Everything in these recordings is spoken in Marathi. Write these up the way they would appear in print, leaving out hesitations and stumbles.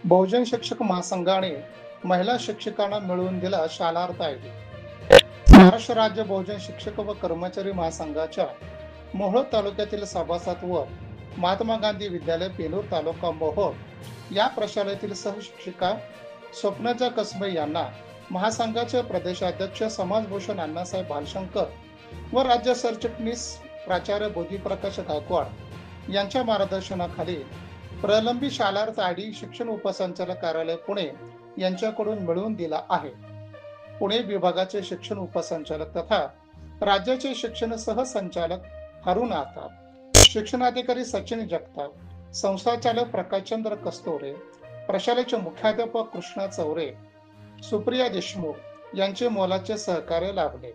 बहुजन शिक्षक महासंघाने महिला शिक्षकांना मिळवून दिला शालार्थ आयडी। महाराष्ट्र राज्य बहुजन शिक्षक व कर्मचारी महासंघाच्या मोहोळ तालुक्यातील सभासद व महात्मा गांधी विद्यालय पेनूर तालुका मोहोळ या प्रशालेतील सहशिक्षिका स्वप्नाजा कसबे यांना महासंघाचे प्रदेशाध्यक्ष समाजभूषण अण्णासाहेब भालशंकर व राज्य सरचिटणीस प्राचार्य बोधीप्रकाश गायकवाड यांच्या मार्गदर्शनाखाली प्रलंबित शालार्थ आयडी शिक्षण उपसंचालक कार्यालय पुणे यांच्याकडून मिळवून दिला आहे। पुणे विभागाचे शिक्षण उपसंचालक तथा राज्याचे शिक्षण सहसंचालक हरुण आताप, शिक्षणाधिकारी सचिन जगताप, संस्थाचालक प्रकाशचंद्र कस्तोरे, प्रशालेचे मुख्याध्यापक कृष्णा चौरे, सुप्रिया देशमुख यांचे मोलाचे सहकार्य लाभले।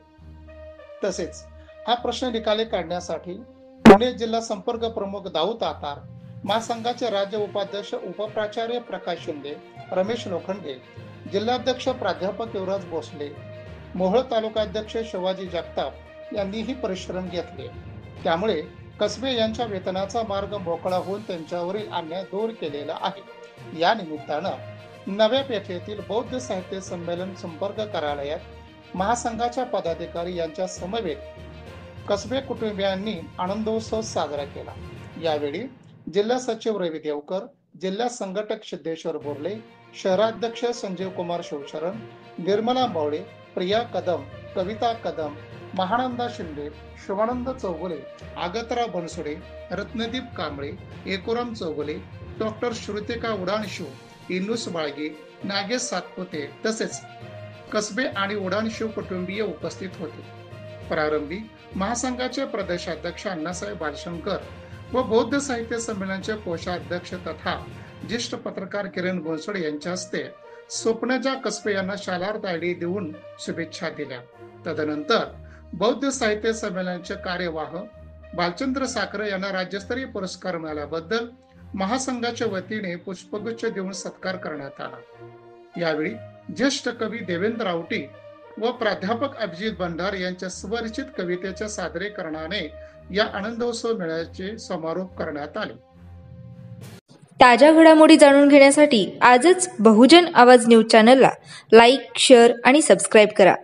तसेच हा प्रश्न निकाली काढण्यासाठी पुणे जिल्हा संपर्क प्रमुख दाऊद आतार, महासंघाचे राज्य उपाध्यक्ष उपप्राचार्य प्रकाश शिंदे, रमेश लोखंडे, जिल्हाध्यक्ष प्राध्यापक युवराज भोसले, मोहोळ तालुकाध्यक्ष शिवाजी जगताप यांनीही परिश्रम घेतले। त्यामुळे कसबे यांच्या वेतनाचा मार्ग मोकळा होऊन त्यांच्यावरील अन्याय दूर केलेला आहे। या निमित्तानं नव्या पेठेतील बौद्ध साहित्य संमेलन संपर्क कार्यालयात महासंघाच्या पदाधिकारी यांच्या समवेत कसबे कुटुंबियांनी आनंदोत्सव साजरा केला। यावेळी जिल्हा सचिव रवी देवकर, जिल्हा संघटक सिद्धेश्वर बोर्ले, शहराध्यक्ष संजीव कुमार शिवशरण, निर्मला मौळे, प्रिया कदम, कविता कदम, महानंदा शिंदे, शिवानंद चौगुले, आगतराव बनसोडे, रत्नदीप कांबळे, एकोराम चौगुले, डॉक्टर श्रुतिका उडाणशिव, इनुस बाळगे, नागेश सातपुते तसेच कसबे आणि उडाणशिव कुटुंबीय उपस्थित होते। प्रारंभी महासंघाचे प्रदेशाध्यक्ष अण्णासाहेब भालशंकर व बौद्ध साहित्य संमेलनाचे कोषाध्यक्ष तथा ज्येष्ठ पत्रकार किरण बनसोडे यांच्या हस्ते स्वप्नाजा कसबे यांना शालार्थ आयडी देऊन शुभेच्छा दिल्या। तदनंतर बौद्ध साहित्य संमेलनाचे कार्यवाह बालचंद्र साखरे यांना राज्यस्तरीय पुरस्कार मिळाल्याबद्दल महासंघाच्या वतीने पुष्पगुच्छ देऊन सत्कार करण्यात आला। यावेळी ज्येष्ठ कवी देवेंद्र आवटी व प्राध्यापक अभिजित भंडार यांच्या स्वरचित कवितेच्या सादरीकरणाने या आनंदोत्सव मेळ्याचे समारोप करण्यात आले। ताज्या घडामोडी जाणून घेण्यासाठी आजच बहुजन आवाज न्यूज चॅनलला लाईक, शेअर आणि सबस्क्राईब करा।